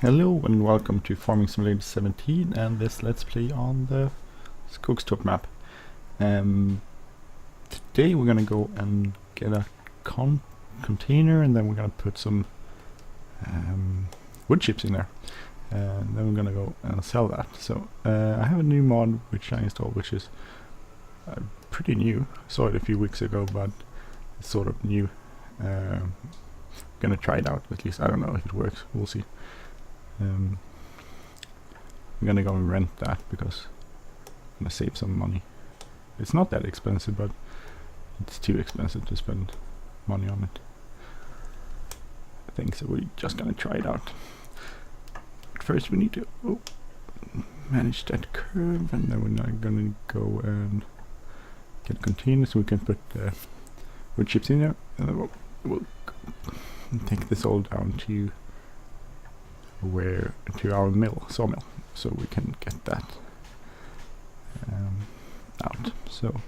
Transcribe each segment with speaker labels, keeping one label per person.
Speaker 1: Hello and welcome to Farming Simulator 17 and this Let's Play on the Skogstorp map. Today we're gonna go and get a container and then we're gonna put some wood chips in there. And then we're gonna go and sell that. So I have a new mod which I installed, which is pretty new. I saw it a few weeks ago, but it's sort of new. Gonna try it out, at least. I don't know if it works, we'll see. I'm gonna go and rent that because I'm gonna save some money. It's not that expensive, but it's too expensive to spend money on it. I think so. We're just gonna try it out. But first we need to manage that curve, and then we're not gonna go and get a container so we can put wood chips in there, and then we'll take this all down to our sawmill, so we can get that out. So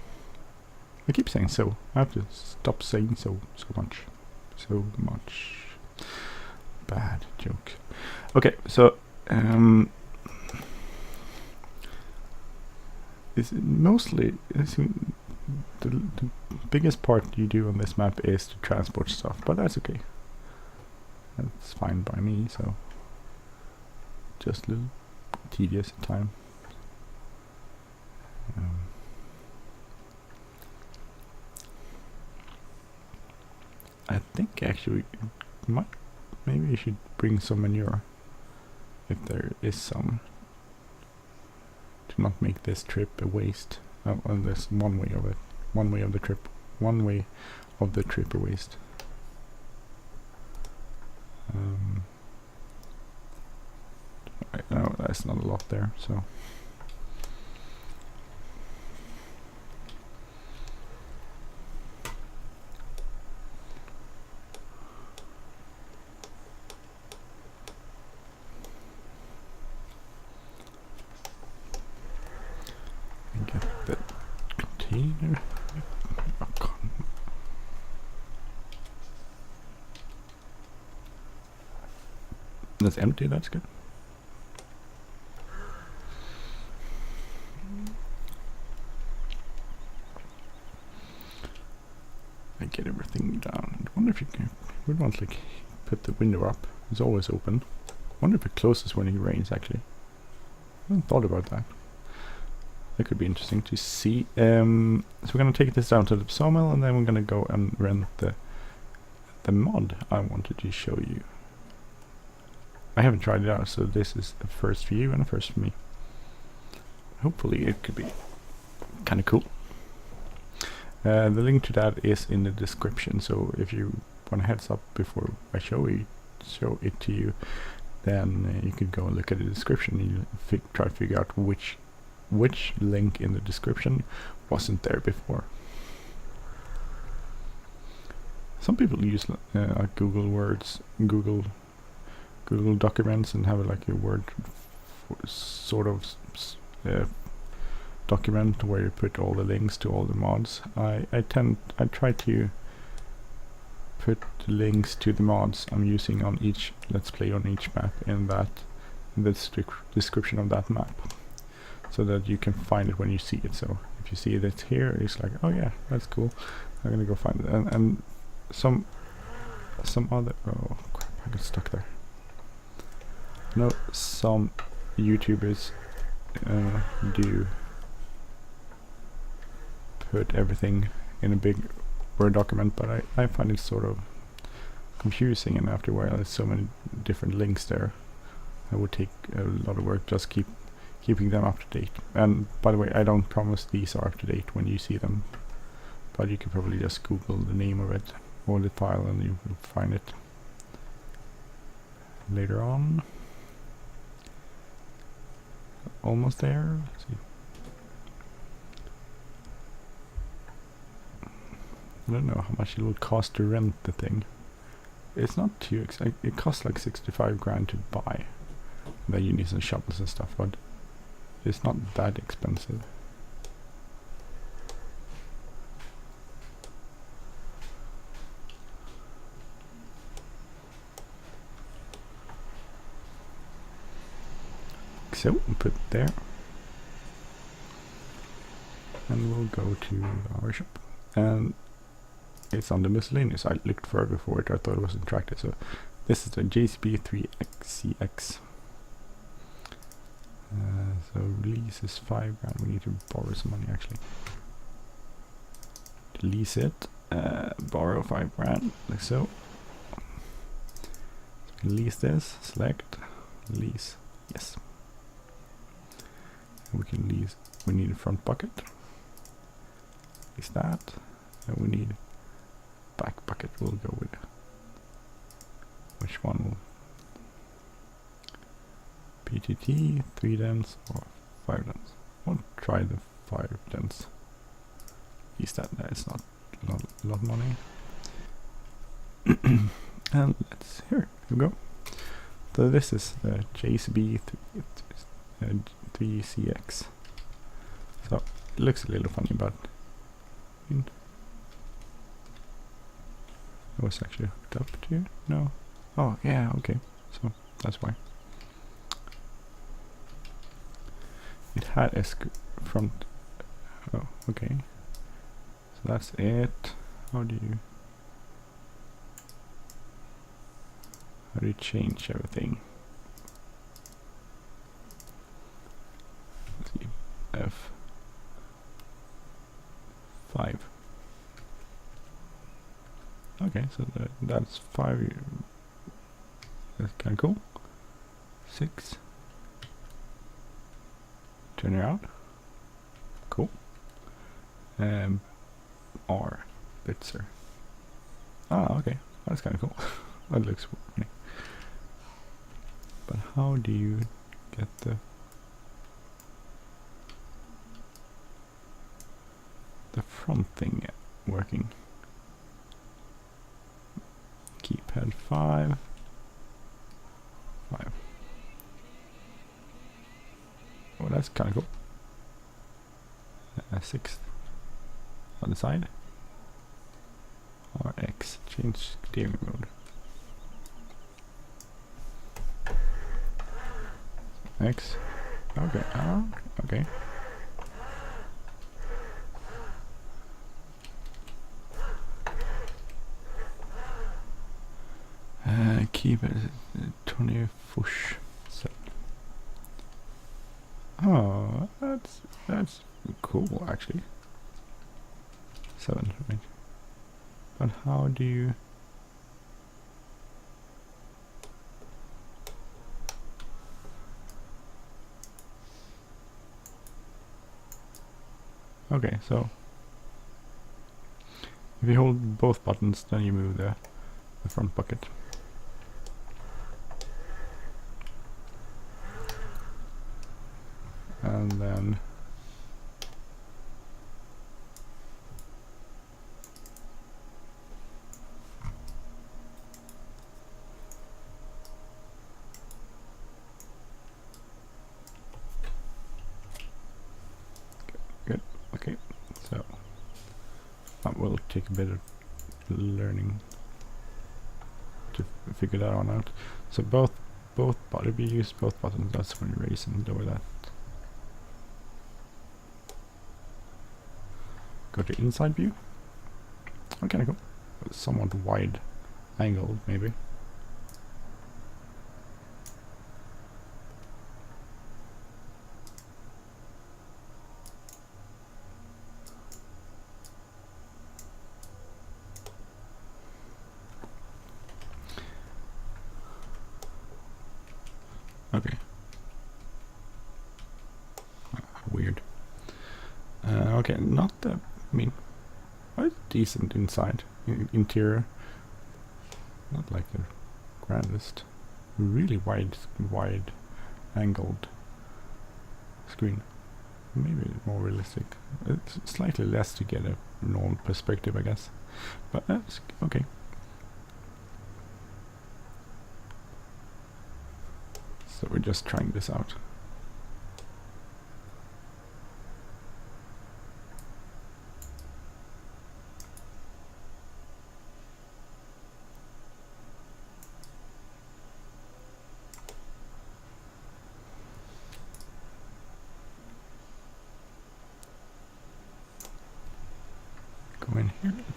Speaker 1: I keep saying so. I have to stop saying so much. Bad joke. Okay, so it's mostly the biggest part you do on this map is to transport stuff, but that's okay. That's fine by me. So just a little tedious at time. I think actually maybe you should bring some manure if there is some, to not make this trip a waste. And there's one way of the trip a waste. No, that's not a lot there, so get the container. Oh, God. That's empty, that's good. Get everything down. I wonder if you can. We want like put the window up. It's always open. I wonder if it closes when it rains. Actually, I haven't thought about that. That could be interesting to see. So we're gonna take this down to the sawmill, and then we're gonna go and rent the mod I wanted to show you. I haven't tried it out, so this is the first for you and the first for me. Hopefully, it could be kind of cool. The link to that is in the description, so if you want a heads up before I show it to you, then you could go and look at the description and you try to figure out which link in the description wasn't there before. Some people use like Google documents and have like a word sort of document where you put all the links to all the mods. I try to put the links to the mods I'm using on each Let's Play on each map in the description of that map, so that you can find it when you see it. So if you see it here, it's like, oh yeah, that's cool, I'm gonna go find it. And some other, oh crap, I got stuck there. No, some YouTubers do put everything in a big Word document, but I find it sort of confusing, and after a while there's so many different links there. It would take a lot of work just keeping them up to date. And by the way, I don't promise these are up to date when you see them, but you can probably just Google the name of it or the file and you will find it later on. Almost there. Let's see. I don't know how much it would cost to rent the thing. It's not too expensive. It costs like 65 grand to buy. Then you need some shovels and stuff, but it's not that expensive. so put it there. And we'll go to our shop. And it's on the miscellaneous. I looked further for it. I thought it was in tractor. So this is the JCB3XCX. So lease is 5 grand. We need to borrow some money actually. To lease it, borrow 5 grand, like so. So we can lease this, select, lease, yes. And we can lease, we need a front bucket. Lease that. And we need back bucket, we'll go with. Which one will? PTT, 3 dents or 5 dents. I'll try the 5 dents. Lease that, it's not a lot of money. And here we go. So this is the JCB 3CX. So it looks a little funny, but it was actually hooked up to, no. Oh yeah, okay, so that's why. It had a front, oh okay. So that's it. How do you change everything? Let's see, F5. Okay, so that's 5. That's kind of cool. 6. Turn it out. Cool. R. Bitzer. Ah, okay. That's kind of cool. That looks funny. But how do you get the front thing working? Keypad 5. 5. Oh, that's kind of cool. 6th on the side. Or X, change steering mode. X. Okay. Okay. Keep it 20 push. Oh, that's cool actually. 7, right? But how do you? Okay, so if you hold both buttons, then you move the front bucket. And then good. Okay, so that will take a bit of learning to figure that one out. So both if you use both buttons, that's when you raise and lower that. Go to inside view. Okay, cool. Somewhat wide angle, maybe. Okay. Weird. Okay, not the. I mean, it's decent inside interior. Not like the grandest. Really wide angled screen. Maybe more realistic. It's slightly less to get a normal perspective, I guess. But that's okay. So we're just trying this out.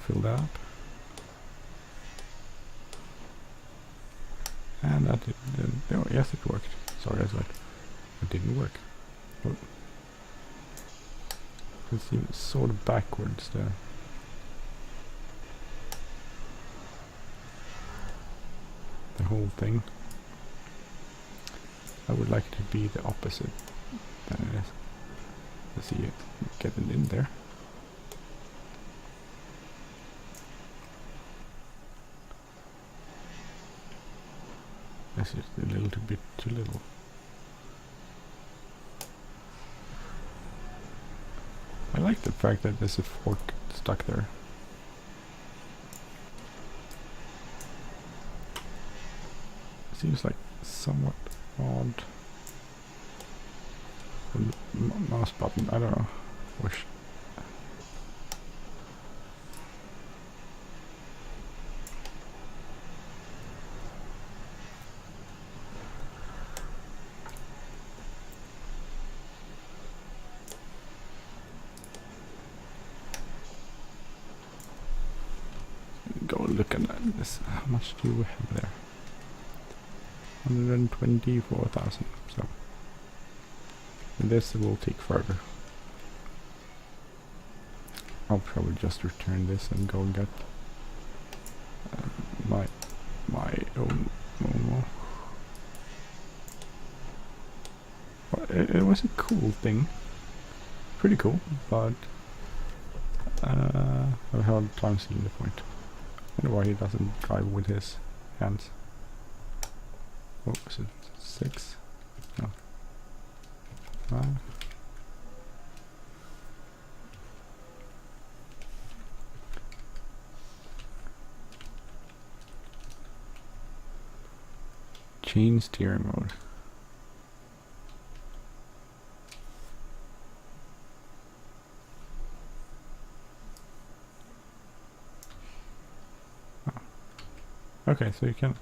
Speaker 1: fill that up. And that didn't, oh yes it worked. Sorry, I was like, it didn't work. Oh. It seems sort of backwards there. The whole thing. I would like to be the opposite than it is. Let's see it getting in there. That's just a little bit too little. I like the fact that there's a fork stuck there. Seems like somewhat odd. Mouse button, I don't know. Wish. Go look at this. How much do we have there? 124,000. So this will take forever. I'll probably just return this and go and get my own Momo. Well, it was a cool thing. Pretty cool, but I've had time seeing the point. I wonder why he doesn't drive with his hands. What was it? 6? No. 5. Change steering mode. Oh. Okay, so you can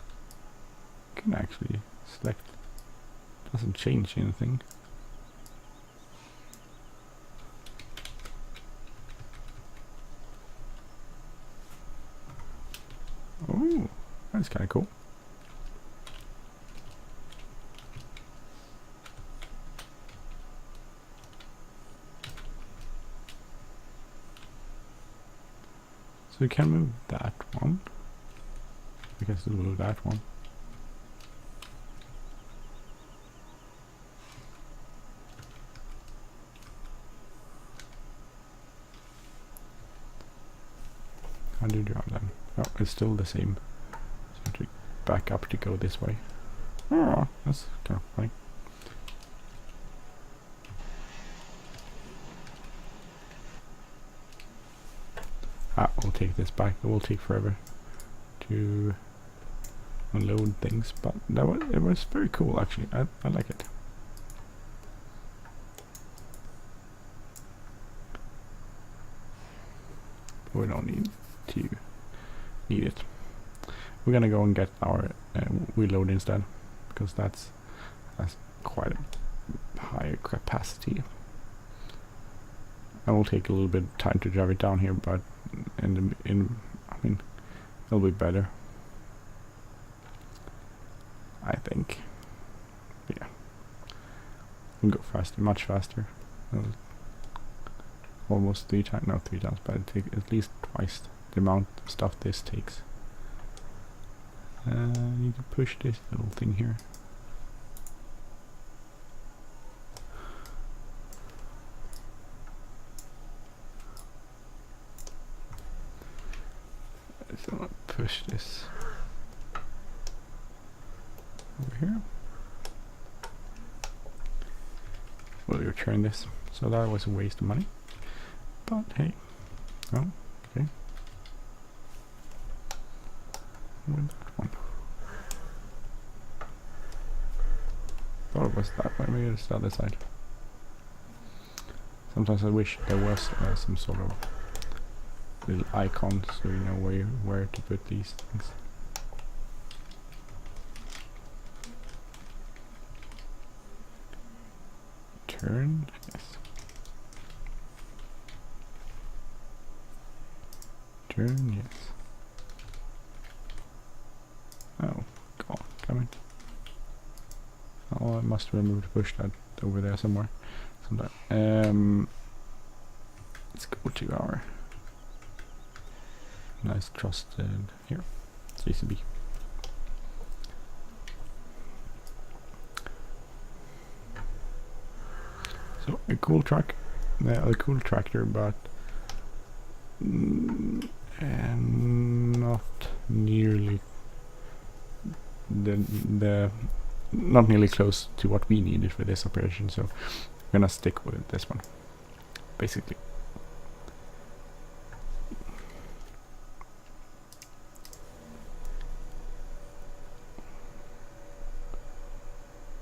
Speaker 1: actually select. Doesn't change anything. Oh, that's kind of cool. So we can move that one. We can still move that one. How do you drive them? Oh, it's still the same. So to back up to go this way. Oh, that's kind of funny. We'll take this back. It will take forever to unload things, but it was very cool actually. I like it. We don't need it. We're gonna go and get our reload instead, because that's quite a higher capacity. I will take a little bit of time to drive it down here, but I mean, it'll be better, I think. Yeah, we'll go faster, much faster. Almost 3 times, not 3 times, but it takes at least twice the amount of stuff this takes. I need to push this little thing here. So I'll push this over here. We'll return this. So that was a waste of money. But hey, oh, okay. With that one. Thought it was that way, maybe it's the other side. Sometimes I wish there was some sort of little icon so you know where to put these things. Turn, yes. Turn, yes. Oh, God, come it. Oh, I must remember to push that over there somewhere. Let's go to our nice trusted here, JCB. So a cool truck, a cool tractor, but not nearly not nearly close to what we needed for this operation. So I'm gonna stick with this one, basically.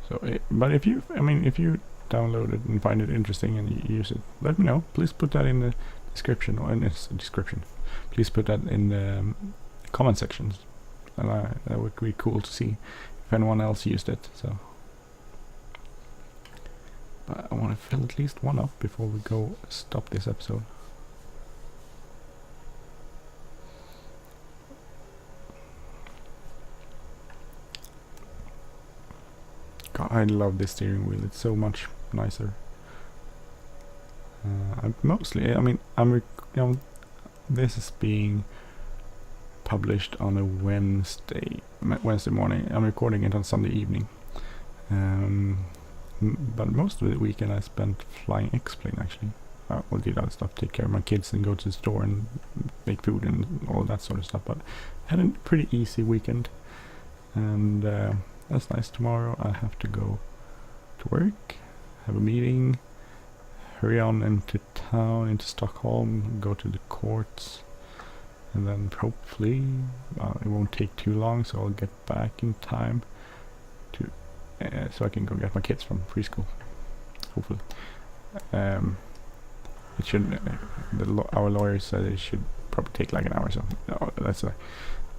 Speaker 1: So, but if you download it and find it interesting and you use it, let me know. Please put that in the description, or in its description. Please put that in the comment sections, and that would be cool to see if anyone else used it. So, but I want to fill at least one up before we go stop this episode. God, I love this steering wheel. It's so much nicer. This is being published on a Wednesday morning. I'm recording it on Sunday evening. But most of the weekend I spent flying X-plane, actually. We'll do other stuff, take care of my kids and go to the store and make food and all that sort of stuff. But I had a pretty easy weekend, and that's nice. Tomorrow I have to go to work, have a meeting, hurry on into town, into Stockholm, go to the courts, and then hopefully it won't take too long, so I'll get back in time to so I can go get my kids from preschool. Hopefully, it should. Our lawyer said it should probably take like an hour, so that's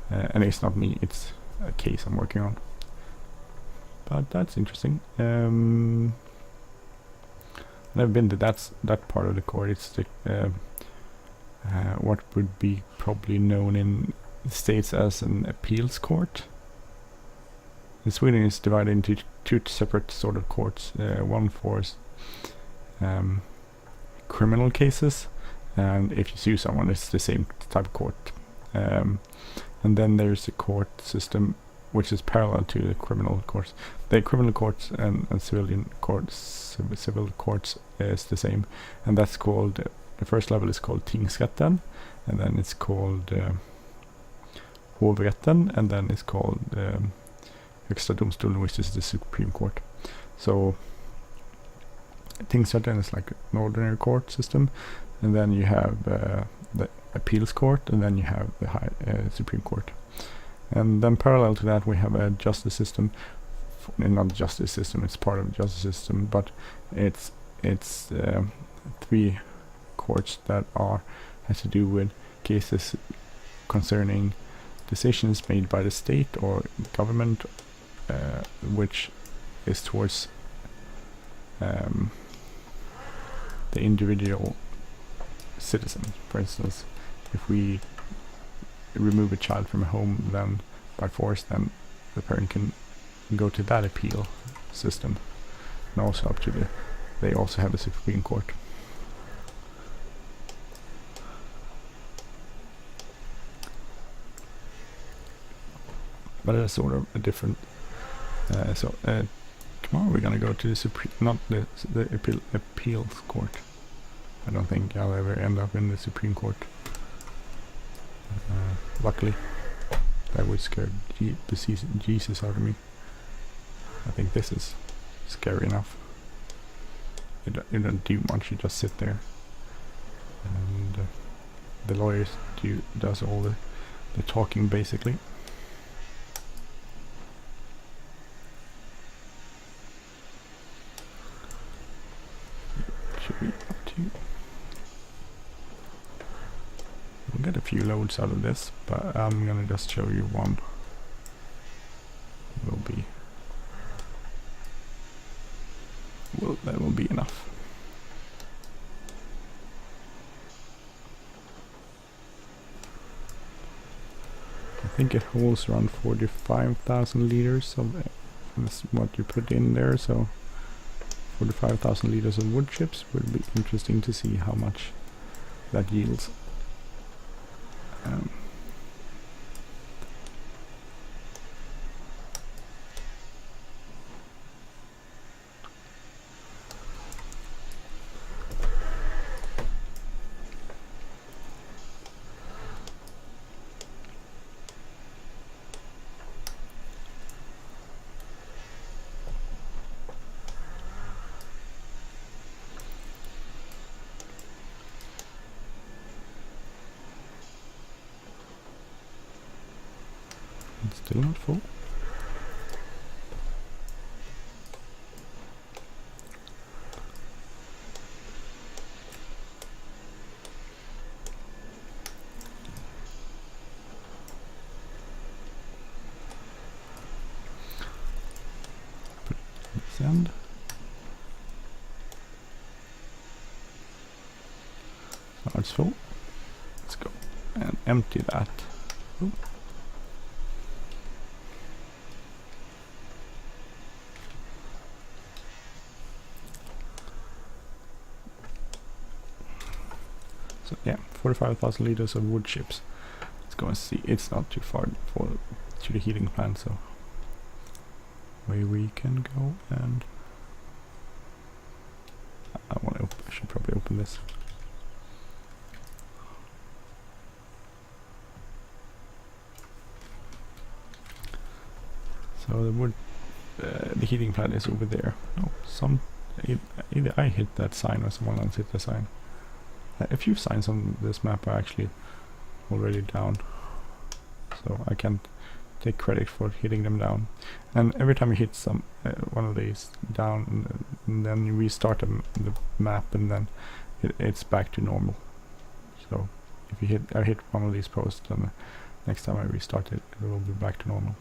Speaker 1: and it's not me; it's a case I'm working on. But that's interesting. I've been to that part of the court. It's the what would be probably known in the States as an appeals court. In Sweden, it's divided into two separate sort of courts. One for criminal cases, and if you sue someone, it's the same type of court. And then there's a court system which is parallel to the criminal courts. The criminal courts and civilian courts, civil courts is the same, and that's called, the first level is called tingsrätten, and then it's called hovrätten, and then it's called Högsta domstolen, which is the Supreme Court. So tingsrätten is like an ordinary court system, and then you have the appeals court, and then you have the Supreme Court. And then parallel to that we have a justice system, not justice system, it's part of the justice system, but it's three courts that has to do with cases concerning decisions made by the state or government, which is towards the individual citizen. For instance, if we remove a child from a home then by force, then the parent can go to that appeal system, and also up to they also have a Supreme Court. But it's sort of a different. Tomorrow we're gonna go to the appeals court. I don't think I'll ever end up in the Supreme Court. Luckily, that would scare Jesus out of me. I think this is scary enough. You don't do much, you just sit there, and the lawyers does all the talking basically. Should be up to. We'll get a few loads out of this, but I'm gonna just show you one. That will be enough. think it holds around 45,000 liters of what you put in there, so 45,000 liters of wood chips will be interesting to see how much that yields. It's still not full. Put this end. Now it's full. Let's go and empty that. Ooh. So yeah, 45,000 liters of wood chips. Let's go and see. It's not too far to the heating plant, so away we can go. And I should probably open this. So the wood, the heating plant is over there. Oh, either I hit that sign or someone else hit the sign. A few signs on this map are actually already down, so I can't take credit for hitting them down. And every time you hit one of these down, and then you restart the map, and then it's back to normal. So if I hit one of these posts, then next time I restart it, it will be back to normal.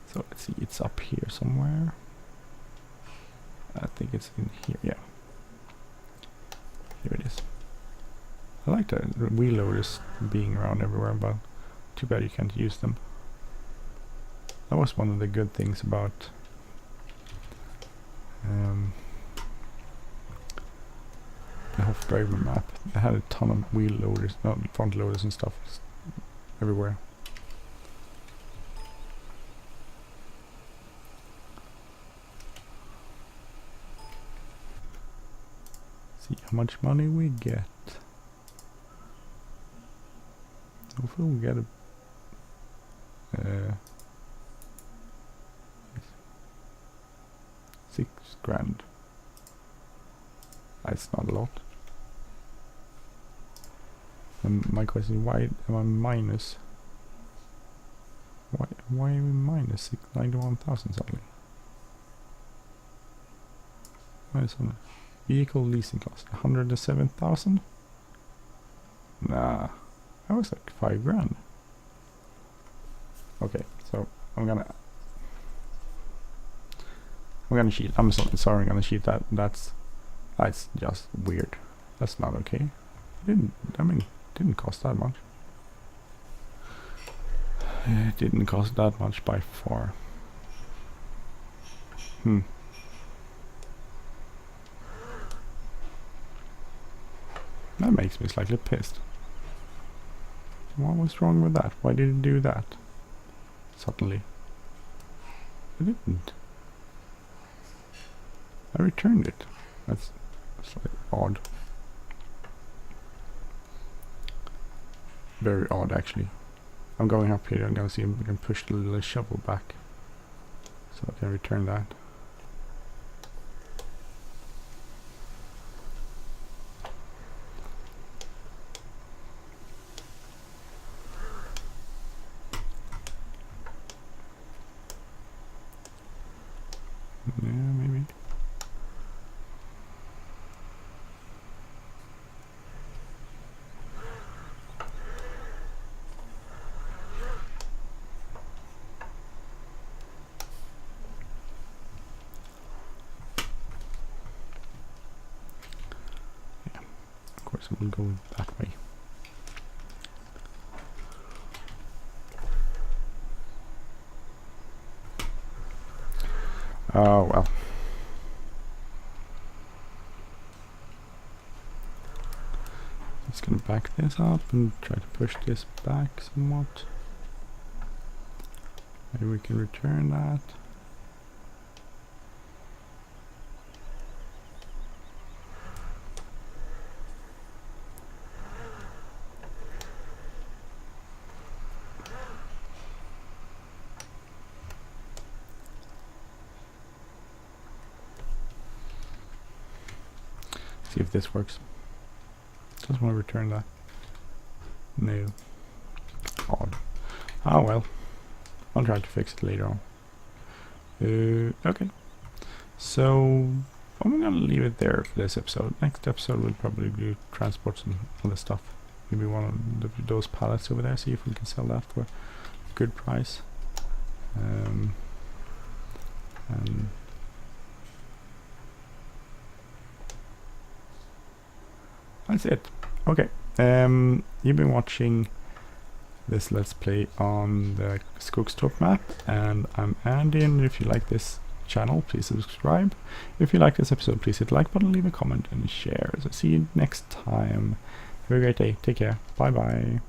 Speaker 1: So let's see, it's up here somewhere. I think it's in here, yeah. Here it is. I like the wheel loaders being around everywhere, but too bad you can't use them. That was one of the good things about the Hofdriver map. They had a ton of wheel loaders, not front loaders and stuff everywhere. See how much money we get. Hopefully we get a 6 grand. That's not a lot. And my question is, why am I minus? Why are we minus 91,000 suddenly? Why is it? Vehicle leasing cost 107,000? Nah, that was like 5 grand. Okay, so I'm gonna cheat. I'm sorry, I'm gonna cheat that. That's just weird. That's not okay. It didn't cost that much. It didn't cost that much by far. That makes me slightly pissed. What was wrong with that? Why did it do that? Suddenly. It didn't. I returned it. That's like odd. Very odd, actually. I'm going up here. I'm gonna see if we can push the little shovel back, so I can return that. Yeah, maybe. Yeah, of course it will go that way. Oh well. Just gonna back this up and try to push this back somewhat. Maybe we can return that. See if this works. Just want to return that. No. Odd. Oh well. I'll try to fix it later on. Okay. So I'm gonna leave it there for this episode. Next episode we'll probably do transport some other stuff. Maybe one of those pallets over there. See if we can sell that for a good price. And that's it. Okay. You've been watching this Let's Play on the Skogstorp map, and I'm Andy, and if you like this channel, please subscribe. If you like this episode, please hit the like button, leave a comment, and share. So see you next time. Have a great day. Take care. Bye bye.